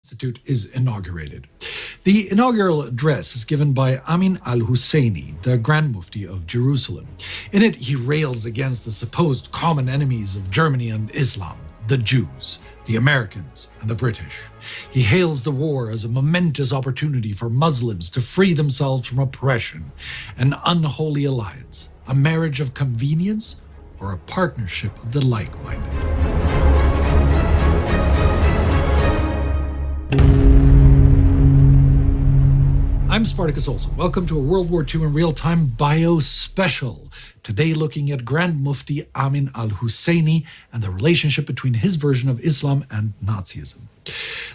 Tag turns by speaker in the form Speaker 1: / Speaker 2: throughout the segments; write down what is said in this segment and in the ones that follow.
Speaker 1: Institute is inaugurated. The inaugural address is given by Amin al-Husseini, the Grand Mufti of Jerusalem. In it, he rails against the supposed common enemies of Germany and Islam, the Jews, the Americans, and the British. He hails the war as a momentous opportunity for Muslims to free themselves from oppression, an unholy alliance, a marriage of convenience, or a partnership of the like-minded. I'm Spartacus Olson. Welcome to a World War II in Real-Time Bio Special. Today looking at Grand Mufti Amin al-Husseini and the relationship between his version of Islam and Nazism.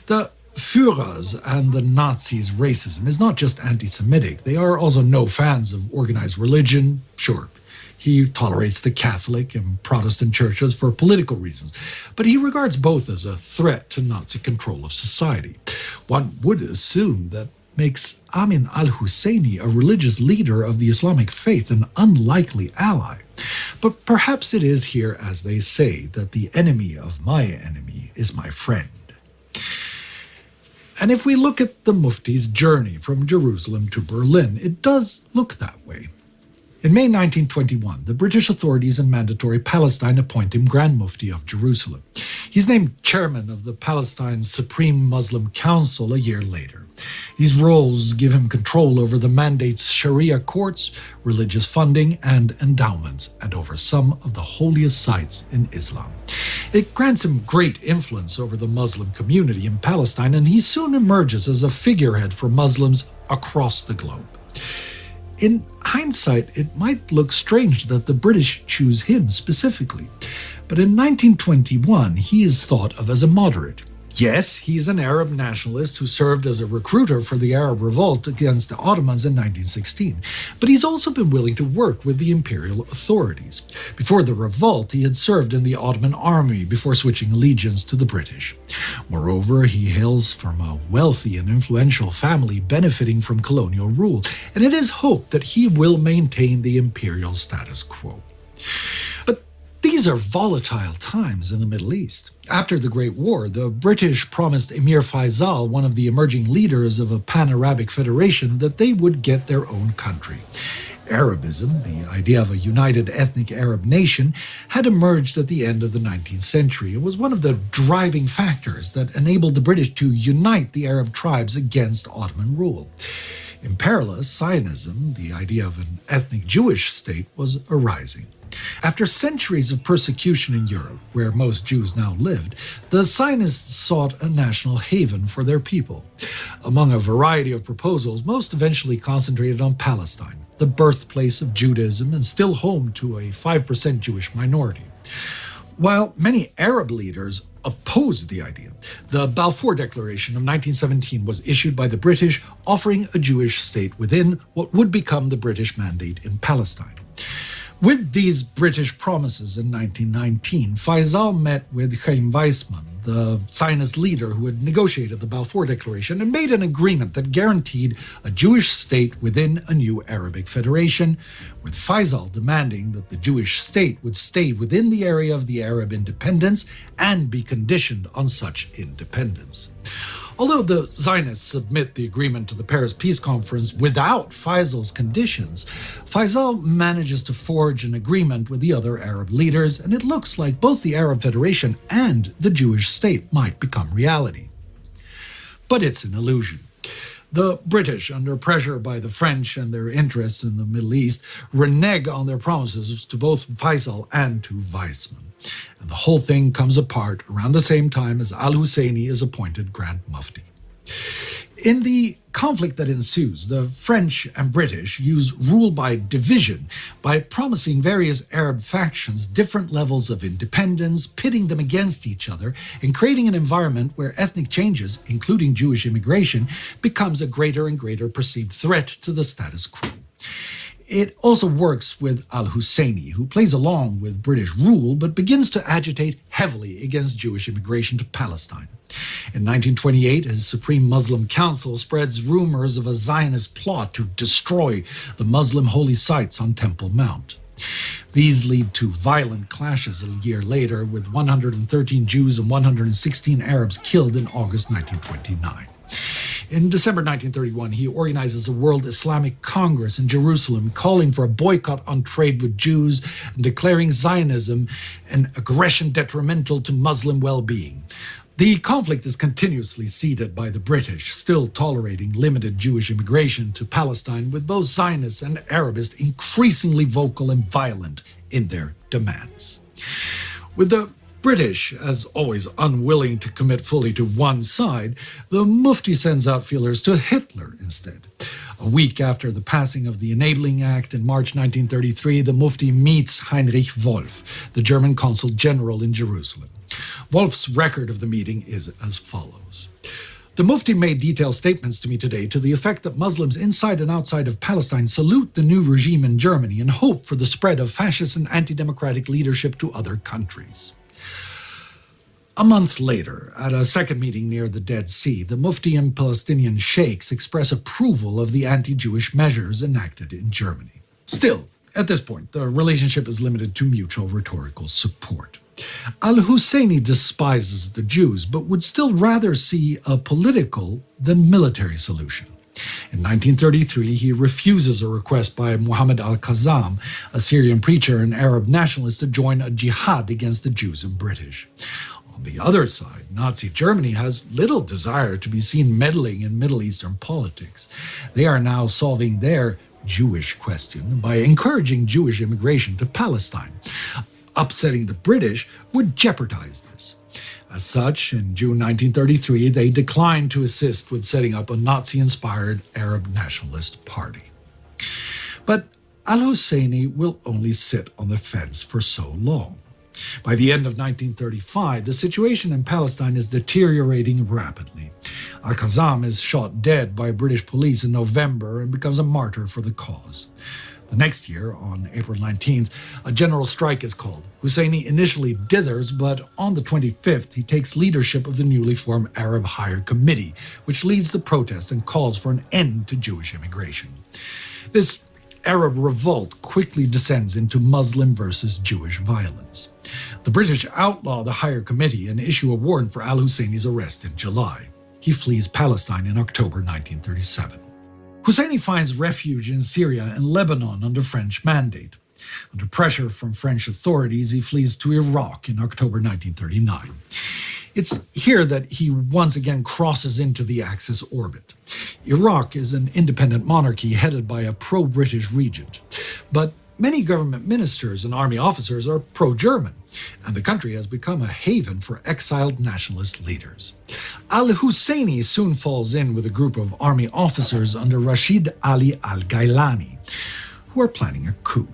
Speaker 1: The Führer's and the Nazis' racism is not just anti-Semitic. They are also no fans of organized religion. Sure, he tolerates the Catholic and Protestant churches for political reasons, but he regards both as a threat to Nazi control of society. One would assume that makes Amin al-Husseini, a religious leader of the Islamic faith, an unlikely ally. But perhaps it is here, as they say, that the enemy of my enemy is my friend. And if we look at the Mufti's journey from Jerusalem to Berlin, it does look that way. In May 1921, the British authorities in Mandatory Palestine appoint him Grand Mufti of Jerusalem. He's named chairman of the Palestine's Supreme Muslim Council a year later. These roles give him control over the mandate's Sharia courts, religious funding, and endowments, and over some of the holiest sites in Islam. It grants him great influence over the Muslim community in Palestine, and he soon emerges as a figurehead for Muslims across the globe. In hindsight, it might look strange that the British choose him specifically, but in 1921, he is thought of as a moderate. Yes, he's an Arab nationalist who served as a recruiter for the Arab revolt against the Ottomans in 1916, but he's also been willing to work with the imperial authorities. Before the revolt, he had served in the Ottoman army before switching allegiance to the British. Moreover, he hails from a wealthy and influential family benefiting from colonial rule, and it is hoped that he will maintain the imperial status quo. But these are volatile times in the Middle East. After the Great War, the British promised Emir Faisal, one of the emerging leaders of a pan-Arabic federation, that they would get their own country. Arabism, the idea of a united ethnic Arab nation, had emerged at the end of the 19th century. It was one of the driving factors that enabled the British to unite the Arab tribes against Ottoman rule. In parallel, Zionism, the idea of an ethnic Jewish state, was arising. After centuries of persecution in Europe, where most Jews now lived, the Zionists sought a national haven for their people. Among a variety of proposals, most eventually concentrated on Palestine, the birthplace of Judaism and still home to a 5% Jewish minority. While many Arab leaders opposed the idea, the Balfour Declaration of 1917 was issued by the British, offering a Jewish state within what would become the British Mandate in Palestine. With these British promises in 1919, Faisal met with Chaim Weizmann, the Zionist leader who had negotiated the Balfour Declaration, and made an agreement that guaranteed a Jewish state within a new Arabic federation, with Faisal demanding that the Jewish state would stay within the area of the Arab independence and be conditioned on such independence. Although the Zionists submit the agreement to the Paris Peace Conference without Faisal's conditions, Faisal manages to forge an agreement with the other Arab leaders, and it looks like both the Arab Federation and the Jewish state might become reality. But it's an illusion. The British, under pressure by the French and their interests in the Middle East, renege on their promises to both Faisal and to Weizmann. And the whole thing comes apart around the same time as al-Husseini is appointed Grand Mufti. In the conflict that ensues, the French and British use rule by division by promising various Arab factions different levels of independence, pitting them against each other, and creating an environment where ethnic changes, including Jewish immigration, becomes a greater and greater perceived threat to the status quo. It also works with al-Husseini, who plays along with British rule but begins to agitate heavily against Jewish immigration to Palestine. In 1928, his Supreme Muslim Council spreads rumors of a Zionist plot to destroy the Muslim holy sites on Temple Mount. These lead to violent clashes a year later, with 113 Jews and 116 Arabs killed in August 1929. In December 1931, he organizes a World Islamic Congress in Jerusalem, calling for a boycott on trade with Jews and declaring Zionism an aggression detrimental to Muslim well-being. The conflict is continuously seeded by the British, still tolerating limited Jewish immigration to Palestine, with both Zionists and Arabists increasingly vocal and violent in their demands. With the British, as always, unwilling to commit fully to one side, the Muhfti sends out feelers to Hitler instead. A week after the passing of the Enabling Act in March 1933, the Muhfti meets Heinrich Wolf, the German consul general in Jerusalem. Wolf's record of the meeting is as follows. The Muhfti made detailed statements to me today to the effect that Muslims inside and outside of Palestine salute the new regime in Germany and hope for the spread of fascist and anti-democratic leadership to other countries. A month later, at a second meeting near the Dead Sea, the Muhfti and Palestinian sheikhs express approval of the anti-Jewish measures enacted in Germany. Still, at this point, the relationship is limited to mutual rhetorical support. Al-Husseini despises the Jews, but would still rather see a political than military solution. In 1933, he refuses a request by Muhammad al-Qassam, a Syrian preacher and Arab nationalist, to join a jihad against the Jews and British. On the other side, Nazi Germany has little desire to be seen meddling in Middle Eastern politics. They are now solving their Jewish question by encouraging Jewish immigration to Palestine. Upsetting the British would jeopardize this. As such, in June 1933, they declined to assist with setting up a Nazi-inspired Arab nationalist party. But al-Husseini will only sit on the fence for so long. By the end of 1935, the situation in Palestine is deteriorating rapidly. Al-Qassam is shot dead by British police in November and becomes a martyr for the cause. The next year, on April 19th, a general strike is called. Husseini initially dithers, but on the 25th, he takes leadership of the newly formed Arab Higher Committee, which leads the protests and calls for an end to Jewish immigration. This Arab revolt quickly descends into Muslim versus Jewish violence. The British outlaw the Higher Committee and issue a warrant for al-Husseini's arrest in July. He flees Palestine in October 1937. Husseini finds refuge in Syria and Lebanon under French mandate. Under pressure from French authorities, he flees to Iraq in October 1939. It's here that he once again crosses into the Axis orbit. Iraq is an independent monarchy headed by a pro-British regent, but many government ministers and army officers are pro-German, and the country has become a haven for exiled nationalist leaders. Al-Husseini soon falls in with a group of army officers under Rashid Ali al-Gailani, who are planning a coup.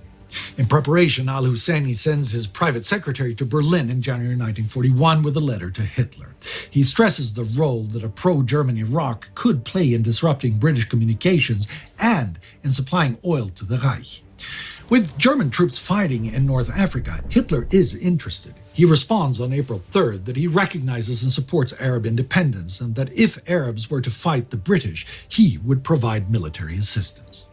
Speaker 1: In preparation, al-Husseini sends his private secretary to Berlin in January 1941 with a letter to Hitler. He stresses the role that a pro-German Iraq could play in disrupting British communications and in supplying oil to the Reich. With German troops fighting in North Africa, Hitler is interested. He responds on April 3rd that he recognizes and supports Arab independence and that if Arabs were to fight the British, he would provide military assistance.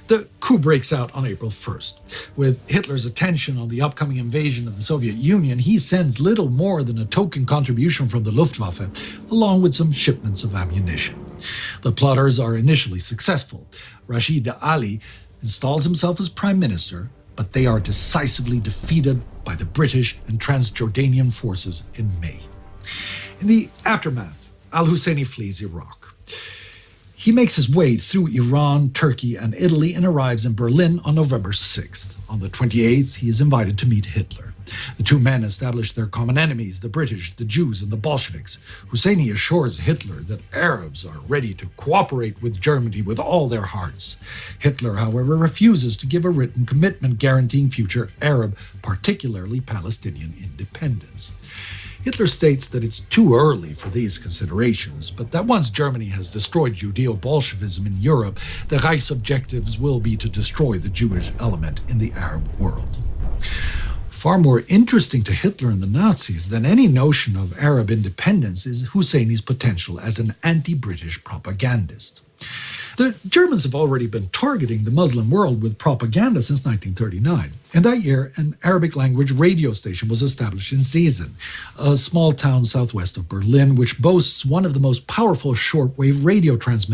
Speaker 1: The coup breaks out on April 1st. With Hitler's attention on the upcoming invasion of the Soviet Union, he sends little more than a token contribution from the Luftwaffe, along with some shipments of ammunition. The plotters are initially successful. Rashid Ali installs himself as prime minister, but they are decisively defeated by the British and Transjordanian forces in May. In the aftermath, al-Husseini flees Iraq. He makes his way through Iran, Turkey, and Italy and arrives in Berlin on November 6th. On the 28th, he is invited to meet Hitler. The two men establish their common enemies, the British, the Jews, and the Bolsheviks. Husseini assures Hitler that Arabs are ready to cooperate with Germany with all their hearts. Hitler, however, refuses to give a written commitment guaranteeing future Arab, particularly Palestinian, independence. Hitler states that it's too early for these considerations, but that once Germany has destroyed Judeo-Bolshevism in Europe, the Reich's objectives will be to destroy the Jewish element in the Arab world. Far more interesting to Hitler and the Nazis than any notion of Arab independence is Husseini's potential as an anti-British propagandist. The Germans have already been targeting the Muslim world with propaganda since 1939. In that year, an Arabic-language radio station was established in Zeesen, a small town southwest of Berlin, which boasts one of the most powerful shortwave radio transmitters